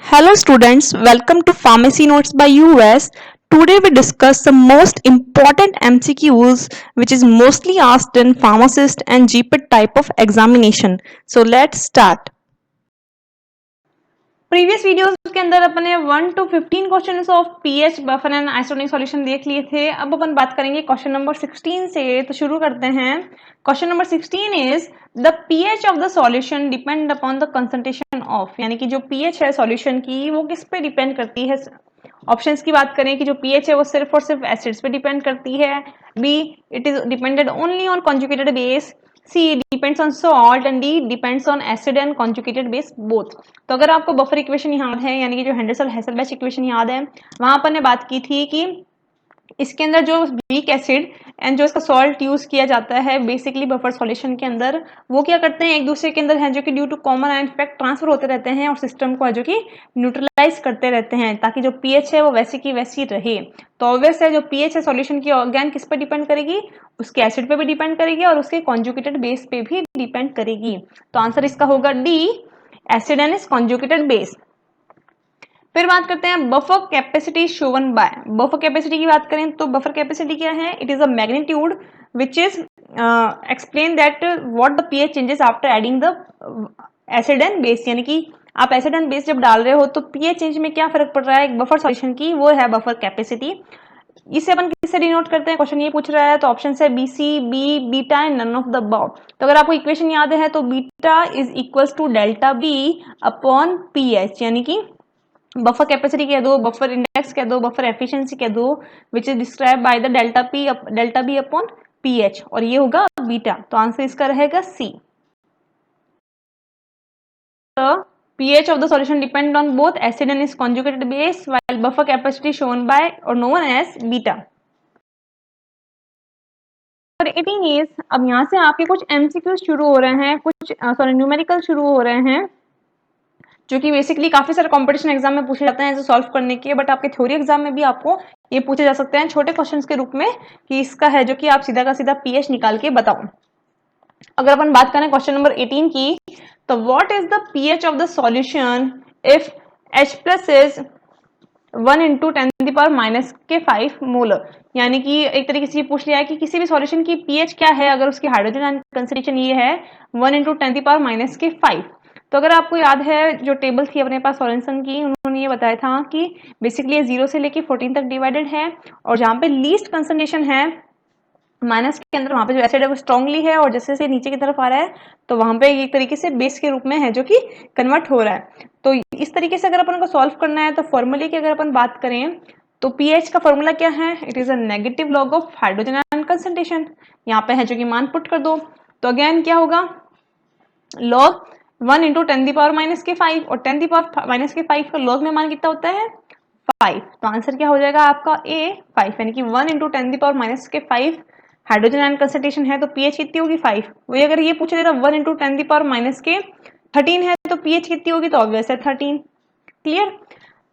Hello students, welcome to Pharmacy Notes by US. Today we discuss the most important MCQs which is mostly asked in pharmacist and GPET type of examination. So let's start. Previous videos के अंदर अपने 1 to 15 questions of pH buffer and isotonic solution देख लिए थे। अब अपन बात करेंगे question number 16 से, तो शुरू करते हैं। Question number 16 is the pH of the solution depend upon the concentration of, यानी कि जो पीएच है सॉल्यूशन की वो किस पे डिपेंड करती है। ऑप्शंस की बात करें कि जो पीएच है वो सिर्फ और सिर्फ एसिड्स पे डिपेंड करती है, B it is depended only on conjugated base, C depends on salt and D depends on acid and conjugated base both। तो अगर आपको बफर इक्वेशन याद है, यानी कि जो हेंडरसन हेसलबैच इक्वेशन याद है, वहां अपन ने बात की थी कि इसके अंदर जो वीक एसिड एंड जो इसका सॉल्ट यूज किया जाता है बेसिकली बफर सॉल्यूशन के अंदर, वो क्या करते हैं एक दूसरे के अंदर है जो कि due to common ion effect transfer होते रहते हैं और सिस्टम को है जो कि न्यूट्रलाइज करते रहते हैं ताकि जो पीएच है वो वैसी की वैसी रहे। तो ऑब्वियस है जो पीएच है सॉल्यूशन की अगेन किस पर डिपेंड करेगी, उसके एसिड पे भी डिपेंड करेगी और उसके कॉन्जुगेटेड बेस पे भी डिपेंड करेगी। तो आंसर इसका होगा D, acid and is conjugated base. फिर बात करते हैं buffer capacity shown by. Buffer capacity की बात करें तो बफर कैपेसिटी क्या है, it is a magnitude which is explain that what the pH changes after adding the acid and base, यानी कि आप एसिड एंड बेस जब डाल रहे हो तो पीएच चेंज में क्या फर्क पड़ रहा है एक बफर सॉल्यूशन की, वो है बफर कैपेसिटी। इसे अपन किससे डिनोट करते हैं, क्वेश्चन ये पूछ रहा है, तो ऑप्शन है B C, B beta and none of the above. तो अगर आपको इक्वेशन याद है तो beta is equals to delta B upon pH, यानी कि बफर कैपेसिटी कह दो, बफर इंडेक्स कह दो, बफर एफिशिएंसी कह दो, which is describe by the delta B upon pH, और ये होगा बीटा। तो आंसर इसका रहेगा सी। pH of the solution depend on both acid and its conjugated base, while buffer capacity shown by or known as beta। और 18 is, अब यहाँ से आपके कुछ MCQ शुरू हो रहे हैं, कुछ न्यूमेरिकल शुरू हो रहे हैं जो कि बेसिकली काफी सारे कंपटीशन एग्जाम में पूछे जाते हैं ऐसे सॉल्व करने के, बट आपके थ्योरी एग्जाम में भी आपको ये पूछे जा सकते हैं छोटे क्वेश्चंस के रूप में कि इसका है जो कि आप सीधा का सीधा पीएच निकाल के बताओ। अगर अपन बात करें क्वेश्चन नंबर 18 की, तो what is the pH of the solution if H plus is 1 into 10⁻⁻⁵ molar, यानी कि एक तरीके से पूछ लिया है कि किसी भी सॉल्यूशन की पीएच क्या है अगर उसकी हाइड्रोजन कंसंट्रेशन ये है 1 इंटू 10⁻⁻⁵। तो अगर आपको याद है जो टेबल थी अपने पास सॉल्यूशन की, उन्होंने ये बताया था कि बेसिकली ये 0 से लेके 14 तक डिवाइडेड है, और जहां पे लीस्ट कंसंट्रेशन है माइनस के अंदर, वहां पे जो एसिड है वो स्ट्रांगली है, और जैसे जैसे नीचे की तरफ आ रहा है तो वहां पे एक तरीके से बेस के रूप में है जो कि कन्वर्ट हो रहा है। तो इस तरीके से अगर अपन को सॉल्व करना है तो फॉर्मूले की अगर अपन बात करें तो पीएच का फॉर्मूला क्या है, it is a negative log of hydrogen ion concentration. यहाँ पे है जो कि मान पुट कर दो, तो अगेन क्या होगा, लॉग 1 इंटू 10⁻⁻⁵, और 10⁻⁻⁵ का लॉग में मान कितना होता है 5। तो आंसर क्या हो जाएगा आपका ए 5, यानी कि 1 इंटू 10⁻⁻⁵ हाइड्रोजन आयन कंसंट्रेशन है तो पीएच कितनी होगी 5। वही अगर ये पूछे देना 1 इंटू 10⁻⁻13 है तो पीएच कितनी होगी, तो ऑब्वियस है 13। क्लियर।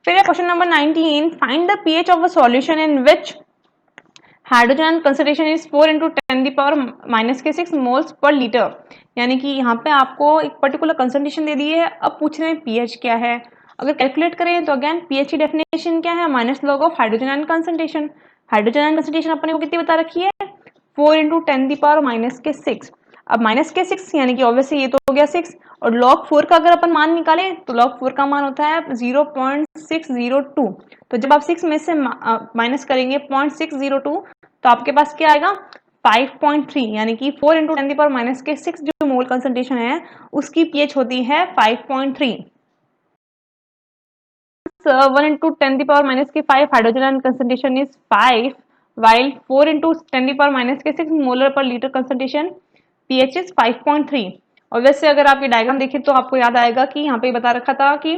फिर है question number 19, find the pH of a solution in which hydrogen concentration is 4 into 10⁻⁻⁶ moles per litre, यानी कि यहाँ पे आपको एक पर्टिकुलर कंसंट्रेशन दे दी है, अब पूछ रहे हैं पीएच क्या है। अगर कैलकुलेट करें तो अगेन पीएच की डेफिनेशन क्या है, minus log of hydrogen ion concentration. Hydrogen ion concentration अपने को कितनी बता रखी है 4 इंटू 10⁻⁻⁶। अब -6 यानी कि ऑब्वियसली ये तो हो गया 6, और log 4 का अगर अपन मान निकालें तो log 4 का मान होता है 0.602। तो जब आप 6 में से माइनस करेंगे 0.602 तो आपके पास क्या आएगा 5.3, यानी कि 4 इंटू 10⁻⁻⁶ जो मोल कंसंट्रेशन है उसकी पीएच होती है 5.3। 1 into 10⁻⁻⁵ hydrogen concentration is 5, while 4 into 10⁻⁻⁶ molar per liter concentration pH is 5.3। और वैसे अगर आप ये डायग्राम देखें तो आपको याद आएगा कि यहाँ पे बता रखा था कि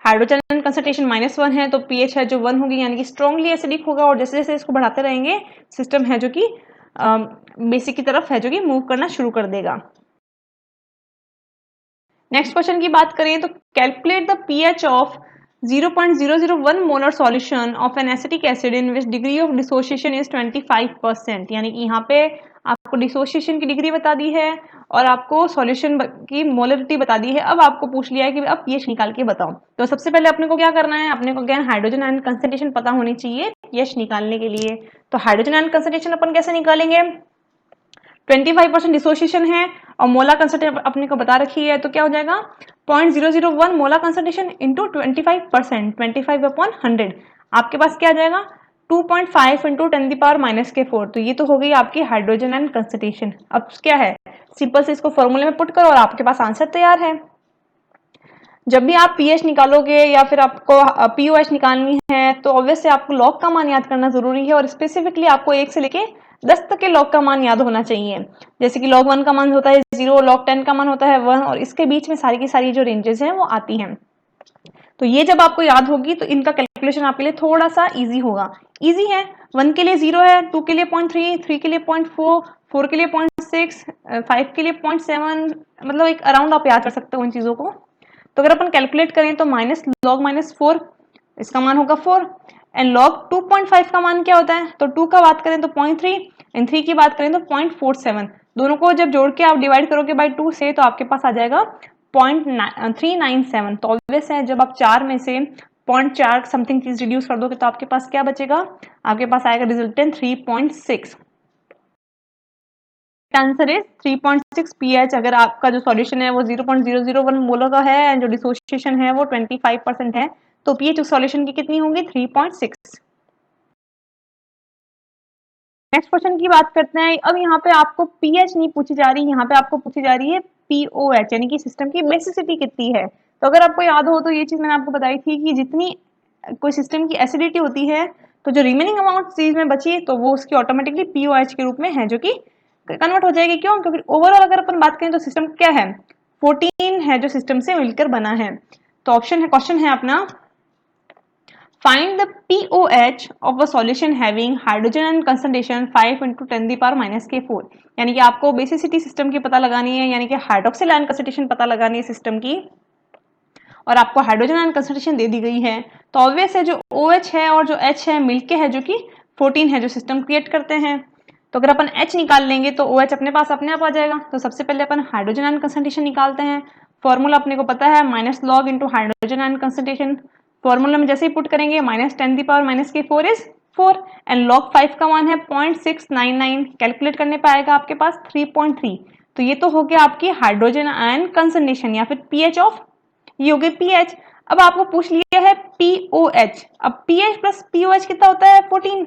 हाइड्रोजन कंसंट्रेशन -1 है तो पीएच है जो 1 होगी, यानी कि स्ट्रांगली एसिडिक होगा, और जैसे जैसे इसको बढ़ाते रहेंगे सिस्टम है जो कि बेसिक की तरफ है जो कि मूव करना शुरू कर देगा। नेक्स्ट क्वेश्चन की बात करें तो calculate the pH of 0.001 molar solution of an acetic acid in which degree of dissociation is 25%, यानी कि यहाँ पे आपको डिसोसिएशन की डिग्री बता दी है और आपको सॉल्यूशन की मोलरिटी बता दी है। अब आपको पूछ लिया है कि अब पीएच निकाल के बताओ। तो सबसे पहले अपने को क्या करना है, अपने को क्या हाइड्रोजन आयन कंसंट्रेशन पता होनी चाहिए पीएच निकालने के लिए। तो हाइड्रोजन आयन कंसंट्रेशन अपन कैसे निकालेंगे, 25% डिसोसिएशन है और मोलर कंसंट्रेशन अपने को बता रखी है, तो क्या हो जाएगा 0.001 मोलर कंसंट्रेशन इंटू 25%, 25/100 आपके पास क्या आ जाएगा 2.5 इंटू 10⁻⁻⁴। तो ये तो हो गई आपकी हाइड्रोजन आयन कंसंट्रेशन। अब क्या है, सिंपल से इसको फॉर्मूले में पुट करो और आपके पास आंसर तैयार है। जब भी आप पीएच निकालोगे या फिर आपको पीओएच निकालनी है तो ऑब्वियसली आपको लॉग का मान याद करना जरूरी है और स्पेसिफिकली आपको 1 से लेके 10 तक के लॉग का मान याद होना चाहिए। जैसे कि log 1 का मान होता है 0, log 10 का मान होता है 1 और इसके बीच में सारी की सारी जो रेंजेस हैं वो आती हैं। तो ये जब आपको याद होगी तो इनका कैलकुलेशन आपके लिए थोड़ा सा इजी होगा। इजी है, 1 के लिए 0 है, 2 के लिए 0.3, 3 के लिए 0.4, 4 के लिए 0.6, 5 के लिए 0.7, मतलब एक अराउंड आप याद कर सकते हो इन चीजों को। तो अगर अपन कैलकुलेट करें तो -log-4 इसका मान होगा 4 एंड log 2.5 का मान क्या होता है, तो 2 का बात करें तो 0.3 एंड 3 की बात करें तो 0.47। दोनों को जब जोड़ के आप डिवाइड करोगे बाय 2 से तो आपके पास आ जाएगा 0.397। तो ऑब्वियस है जब आप 4 में से 0.4 समथिंग चीज रिड्यूस कर दोगे तो आपके पास क्या बचेगा, आपके पास आएगा रिजल्टेंट 3.6। Answer is 3.6 pH। अगर आपका जो सॉल्यूशन है वो 0.001 मोलर का है एंड जो डिसोसिएशन है वो 25% है तो pH उस सॉल्यूशन की कितनी होगी 3.6। नेक्स्ट क्वेश्चन की बात करते हैं। अब यहाँ पे आपको pH नहीं पूछी जा रही, यहाँ पे आपको पूछी जा रही है POH यानी कि सिस्टम की बेसिसिटी कितनी है। तो अगर आपको याद हो तो ये चीज मैंने आपको बताई थी कि जितनी कोई सिस्टम की एसिडिटी होती है तो जो रिमेनिंग अमाउंट चीज में बची तो वो उसकी ऑटोमेटिकली POH के रूप में है जो कि कन्वर्ट हो जाएगी। क्यों, क्योंकि ओवरऑल अगर अपन बात करें तो सिस्टम क्या है 14 है जो सिस्टम से मिलकर बना है। तो ऑप्शन है, क्वेश्चन है अपना find the POH of a solution having hydrogen and concentration 5 into 10⁻⁻⁴। यानी कि आपको बेसिसिटी सिस्टम की पता लगानी है, यानी कि हाइड्रोक्सिल आयन कंसंट्रेशन पता लगानी है सिस्टम की और आपको हाइड्रोजन आयन कंसंट्रेशन दे दी गई है। तो ऑब्वियस है जो OH है और जो H है मिलके है जो कि 14 है जो सिस्टम क्रिएट करते हैं। तो अगर अपन H निकाल लेंगे तो OH अपने पास अपने आप आ जाएगा। तो सबसे पहले अपन हाइड्रोजन आयन कंसंट्रेशन निकालते हैं। फॉर्मूला अपने को पता है -log into hydrogen ion concentration. Formula में जैसे ही पुट करेंगे -10⁻⁻⁴ इज 4 एंड log 5 का मान है 0.699। कैलकुलेट करने पे आएगा आपके पास 3.3। तो ये तो हो गया आपकी हाइड्रोजन आयन कंसंट्रेशन या फिर pH ऑफ, ये हो गई pH। अब आपको पूछ लिया है POH। अब pH प्लस POH कितना होता है 14।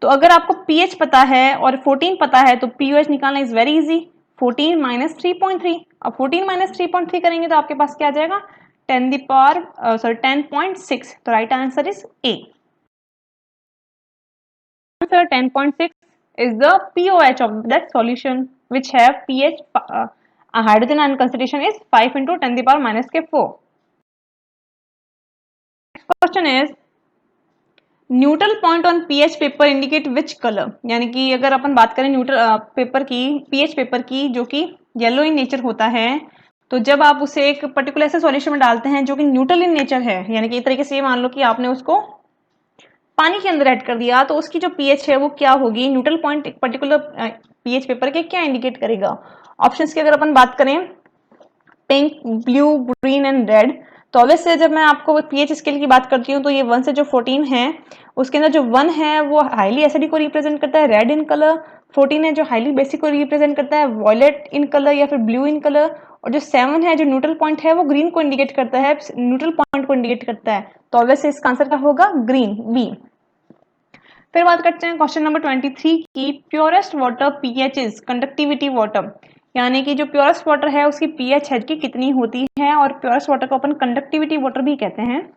तो अगर आपको pH पता है और 14 पता है तो POH निकालना इज वेरी इजी। 14 माइनस 3.3। अब 14 माइनस 3.3 करेंगे तो आपके पास क्या आ जाएगा 10.6। तो right answer is a. Answer 10.6 is the POH of that solution which have pH hydrogen ion concentration is 5 into 10⁻⁴. Next question is neutral point on pH paper indicate which colour. यानी कि अगर अपन बात करें न्यूट्रल पेपर की, pH paper की जो कि yellow in nature होता है, तो जब आप उसे एक पर्टिकुलर ऐसे सॉल्यूशन में डालते हैं जो कि न्यूट्रल इन नेचर है, यानी कि इस तरीके से मान लो कि आपने उसको पानी के अंदर ऐड कर दिया तो उसकी जो पीएच है वो क्या होगी, न्यूट्रल पॉइंट एक पर्टिकुलर पीएच पेपर के क्या इंडिकेट करेगा। ऑप्शंस की अगर अपन बात करें pink, blue, green and red. तो ऑब्वियसली जब मैं आपको पीएच स्केल की बात करती हूँ तो ये 1 से जो 14 है उसके अंदर जो 1 है वो हाईली एसिडिक को रिप्रेजेंट करता है रेड इन कलर, 14 है जो हाईली बेसिक को रिप्रेजेंट करता है वॉयलेट इन कलर या फिर ब्लू इन कलर, और जो 7 है जो न्यूट्रल पॉइंट है वो ग्रीन को इंडिकेट करता है, न्यूट्रल पॉइंट को इंडिकेट करता है। तो ऑब्वियसली इसका आंसर क्या होगा ग्रीन, बी। फिर बात करते हैं क्वेश्चन नंबर 23 की purest water pH is conductivity water. यानी कि जो प्योरेस्ट वाटर है उसकी पीएच है कि कितनी होती है, और प्योरेस्ट वाटर को अपन कंडक्टिविटी वाटर भी कहते हैं।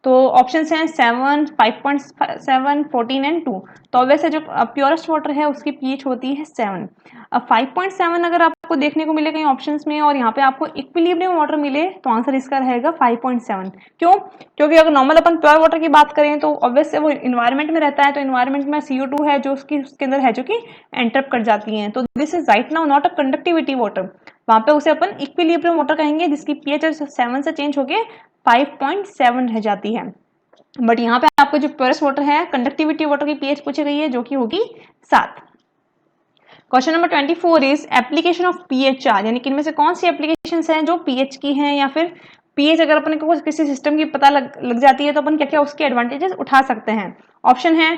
तो ऑप्शंस हैं 7, 5.7, 14 एंड 2। तो ऑब्वियस है जो प्योरेस्ट वाटर है उसकी पीएच होती है 7। अब 5.7 अगर आपको देखने को मिले कहीं ऑप्शंस में और यहाँ पे आपको इक्विलिब्रियम वाटर मिले तो आंसर इसका रहेगा 5.7। क्यों, क्योंकि अगर नॉर्मल अपन प्योर वाटर की बात करें तो ऑब्वियस वो इन्वायरमेंट में रहता है, तो इन्वायरमेंट में CO2 है जो उसके अंदर है जो कि एंटर कर जाती है। तो this is right now not a conductivity water, वहां पे उसे अपन इक्विलिब्रियम वाटर कहेंगे जिसकी पीएच 7 से चेंज होके 5.7 रह जाती है। बट यहाँ पे आपको जो प्योरेस्ट वाटर है कंडक्टिविटी वाटर की पीएच पूछी गई है जो कि होगी 7। Question number 24 is application of pH are, यानी कि इनमें से कौन सी एप्लीकेशंस हैं जो पीएच की हैं, या फिर पीएच अगर अपन को किसी सिस्टम की पता लग जाती है तो अपन क्या क्या उसके एडवांटेजेस उठा सकते हैं। ऑप्शन है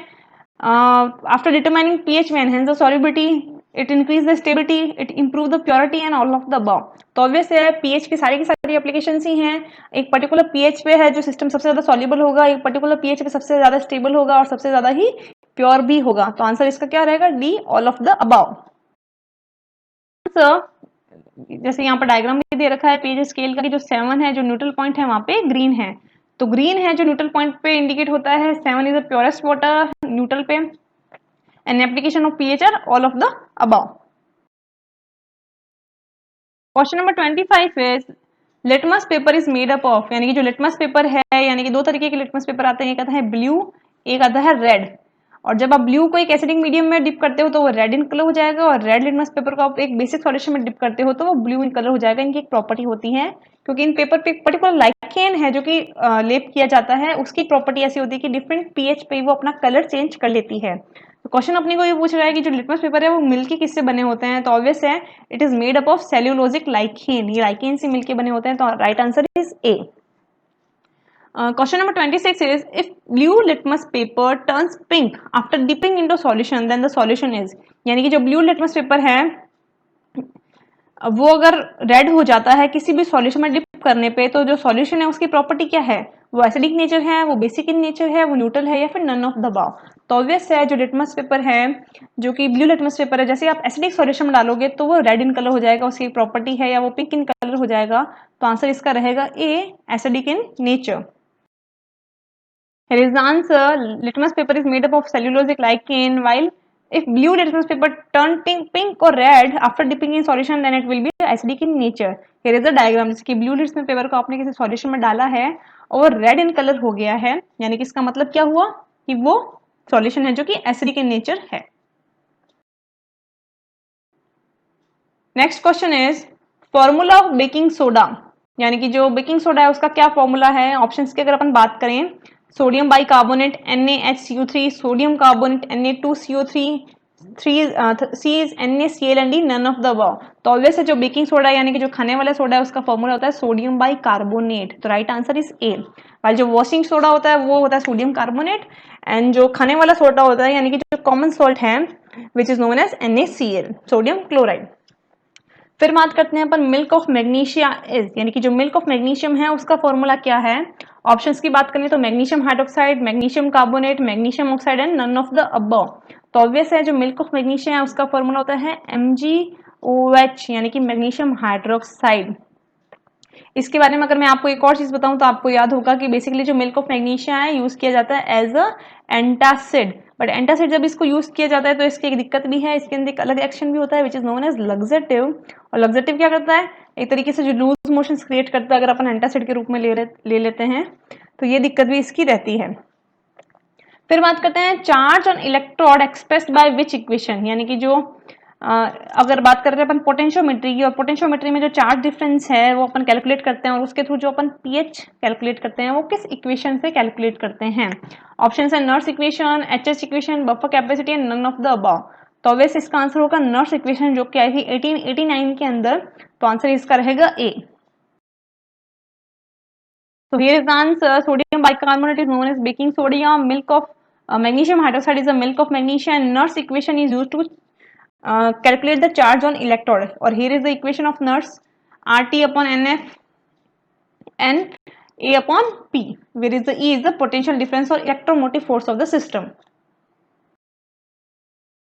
after determining pH we enhance the solubility, it increase the stability, it improve the purity and all of the above. तो ऑब्वियस है पीएच की सारी एप्लीकेशंस ही हैं। एक पर्टिकुलर पीएच पे है जो सिस्टम सबसे ज्यादा सॉल्युबल होगा, एक पर्टिकुलर पीएच पे सबसे ज्यादा स्टेबल होगा और सबसे ज्यादा ही प्योर भी होगा। तो आंसर इसका क्या रहेगा, D, all of the above. जैसे यहाँ पर डायग्राम भी दे रखा है पीएच स्केल का कि जो 7 है, जो न्यूट्रल पॉइंट है वहां पे ग्रीन है, तो ग्रीन है जो न्यूट्रल पॉइंट पे इंडिकेट होता है, 7 is the purest water neutral पे, an application of pH are all of the above. Question number 25 is litmus paper is made up of, यानी कि जो लिटमस पेपर है, यानी कि दो तरीके के लिटमस पेपर आते हैं, एक आता है ब्लू, एक आता है रेड। और जब आप ब्लू को एक एसिडिक मीडियम में डिप करते हो तो वो रेड इन कलर हो जाएगा, और रेड लिटमस पेपर को आप एक बेसिक सॉल्यूशन में डिप करते हो तो वो ब्लू इन कलर हो जाएगा। इनकी एक प्रॉपर्टी होती है, क्योंकि इन पेपर पे एक पर्टिकुलर लाइकेन है जो कि लेप किया जाता है, उसकी प्रॉपर्टी ऐसी होती है कि डिफरेंट पीएच पे वो अपना कलर चेंज कर लेती है। तो क्वेश्चन अपने को ये पूछ रहा है कि जो लिटमस पेपर है वो मिलके किससे बने होते हैं, तो ऑब्वियस है it is made up of cellulosic lichen, ये लाइकेन से मिलके बने होते हैं। तो right answer is a. Question number 26 is if blue litmus paper turns pink after dipping into solution then the solution is, यानी कि जो blue litmus paper है वो अगर रेड हो जाता है किसी भी सॉल्यूशन में डिप करने पे, तो जो सॉल्यूशन है उसकी प्रॉपर्टी क्या है, वो एसिडिक नेचर है, वो बेसिक इन नेचर है, वो न्यूट्रल है, या फिर नन ऑफ द अबव। तो ऑब्वियस है जो लिटमस पेपर है, जो कि ब्लू लिटमस पेपर है, जैसे आप एसिडिक सॉल्यूशन में डालोगे तो वो रेड इन कलर हो जाएगा, उसकी प्रॉपर्टी है, या वो पिंक इन कलर हो जाएगा। तो आंसर इसका रहेगा A, acidic in nature. Here is the answer. Litmus paper is made up of cellulosic lichen, while if blue litmus paper turn pink or red after dipping in solution, then it will be acidic in nature. Here is the diagram. जैसे कि blue litmus paper को आपने किसी solution में डाला है और red in colour हो गया है, यानी कि इसका मतलब क्या हुआ कि वो सॉल्यूशन है जो कि एसिडिक इन नेचर है। Next question is formula of baking soda, यानी कि जो बेकिंग सोडा है उसका क्या फॉर्मूला है। ऑप्शंस की अगर अपन बात करें, sodium bicarbonate NaHCO3, sodium carbonate Na2CO3, C is NaCl and D, none of the above। तो ऑब्वियस है जो बेकिंग सोडा यानी कि जो खाने वाला सोडा है उसका फॉर्मूला होता है सोडियम बाइकार्बोनेट। तो right answer is a. While जो वॉशिंग सोडा होता है वो होता है सोडियम कार्बोनेट, एंड जो खाने वाला सोडा होता है यानी कि जो कॉमन सॉल्ट है which is known as NaCl, sodium chloride. फिर बात करते हैं अपन मिल्क ऑफ मैग्नीशिया इज, यानी कि जो मिल्क ऑफ मैग्नीशियम है उसका फॉर्मूला क्या है। ऑप्शंस की बात करें तो magnesium hydroxide, magnesium carbonate, magnesium oxide and none of the above. तो ऑब्वियस है जो मिल्क ऑफ मैग्नीशियम है उसका फॉर्मूला होता है MgOH, यानी कि मैग्नीशियम हाइड्रोक्साइड। इसके बारे में अगर मैं आपको एक और चीज बताऊं तो आपको याद होगा कि बेसिकली जो मिल्क ऑफ मैग्नीशिया है यूज किया जाता है as a antacid, but antacid जब इसको यूज किया जाता है तो इसकी एक दिक्कत भी है, इसके अंदर एक अलग एक्शन भी होता है which is known as laxative. और लग्जेटिव क्या करता है, एक तरीके से जो लूज मोशन क्रिएट करता है अगर अपन एंटासिड के रूप में ले लेते हैं, तो ये दिक्कत भी इसकी रहती है। फिर बात करते हैं charge on electrode expressed by which equation, यानी कि जो अगर बात करते हैं अपन पोटेंशियोमेट्री की, और पोटेंशियोमेट्री में जो चार्ज डिफरेंस है वो अपन कैलकुलेट करते हैं, और उसके थ्रू जो अपन पीएच कैलकुलेट करते हैं वो किस इक्वेशन से कैलकुलेट करते हैं। ऑप्शन है Nernst equation, HS equation, buffer capacity and none of the above. तो ऑब्वियस इसका आंसर होगा नर्स इक्वेशन जो कि आई थी 1889 के अंदर। तो आंसर इसका रहेगा ए। So here is the answer. Sodium bicarbonate is known as baking soda. Milk of magnesium hydroxide is a milk of magnesia, and Nernst equation is used to calculate the charge on electrode. Or here is the equation of Nernst: RT upon NF and A upon P, where is the E is the potential difference or electromotive force of the system.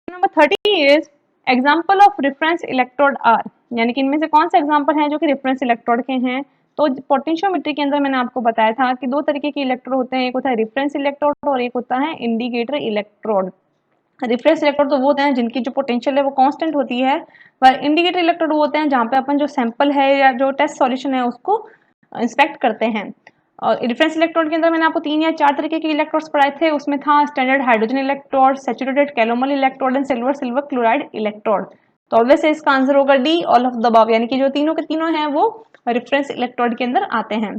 Number 30 is example of reference electrode are, यानी कि इनमें से कौन सा example है जो कि reference electrode के हैं। तो पोटेंशियोमेट्री के अंदर मैंने आपको बताया था कि दो तरीके के इलेक्ट्रोड होते हैं, एक होता है रेफरेंस इलेक्ट्रोड और एक होता है इंडिकेटर इलेक्ट्रोड। रेफरेंस इलेक्ट्रोड तो वो होते हैं जिनकी जो पोटेंशियल है वो कांस्टेंट होती है, और इंडिकेटर इलेक्ट्रोड वो होते हैं जहाँ पे अपन जो सैंपल है या जो टेस्ट सॉल्यूशन है उसको इंस्पेक्ट करते हैं। और रेफरेंस इलेक्ट्रोड के अंदर मैंने आपको 3 या 4 तरीके के इलेक्ट्रोड्स पढ़ाए थे, उसमें था standard hydrogen electrode, saturated calomel electrode and silver chloride electrode. तो ऑब्वियसली इसका आंसर होगा D, all of the above, यानी कि जो तीनों के तीनों हैं वो रेफरेंस इलेक्ट्रोड के अंदर आते हैं।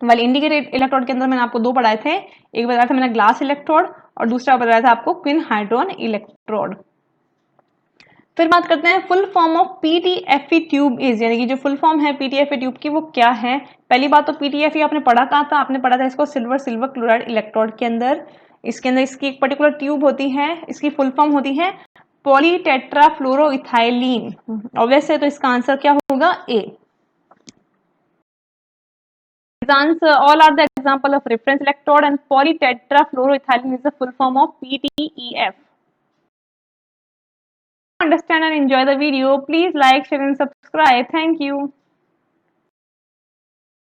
वाले इंडिकेटर इलेक्ट्रोड के अंदर मैंने आपको दो पढ़ाए थे, एक बताया था मैंने ग्लास इलेक्ट्रोड और दूसरा बताया था आपको क्विन हाइड्रोन इलेक्ट्रोड। फिर बात करते हैं full form of PTFE tube is, यानी कि जो फुल फॉर्म है पीटीएफई ट्यूब की वो क्या है। पहली बात तो पीटीएफई आपने पढ़ा कहाँ था, आपने पढ़ा था इसको सिल्वर क्लोराइड इलेक्ट्रोड के अंदर। इसके अंदर इसकी एक पर्टिकुलर ट्यूब होती है, इसकी फुल फॉर्म होती है पॉलीटेट्राफ्लोरोइथाइलीन। ऑब्वियस है, तो इसका आंसर क्या होगा, ए। All are the example of reference electrode and polytetrafluoroethylene is the full form of PTEF. Understand and enjoy the video. Please like, share and subscribe. Thank you.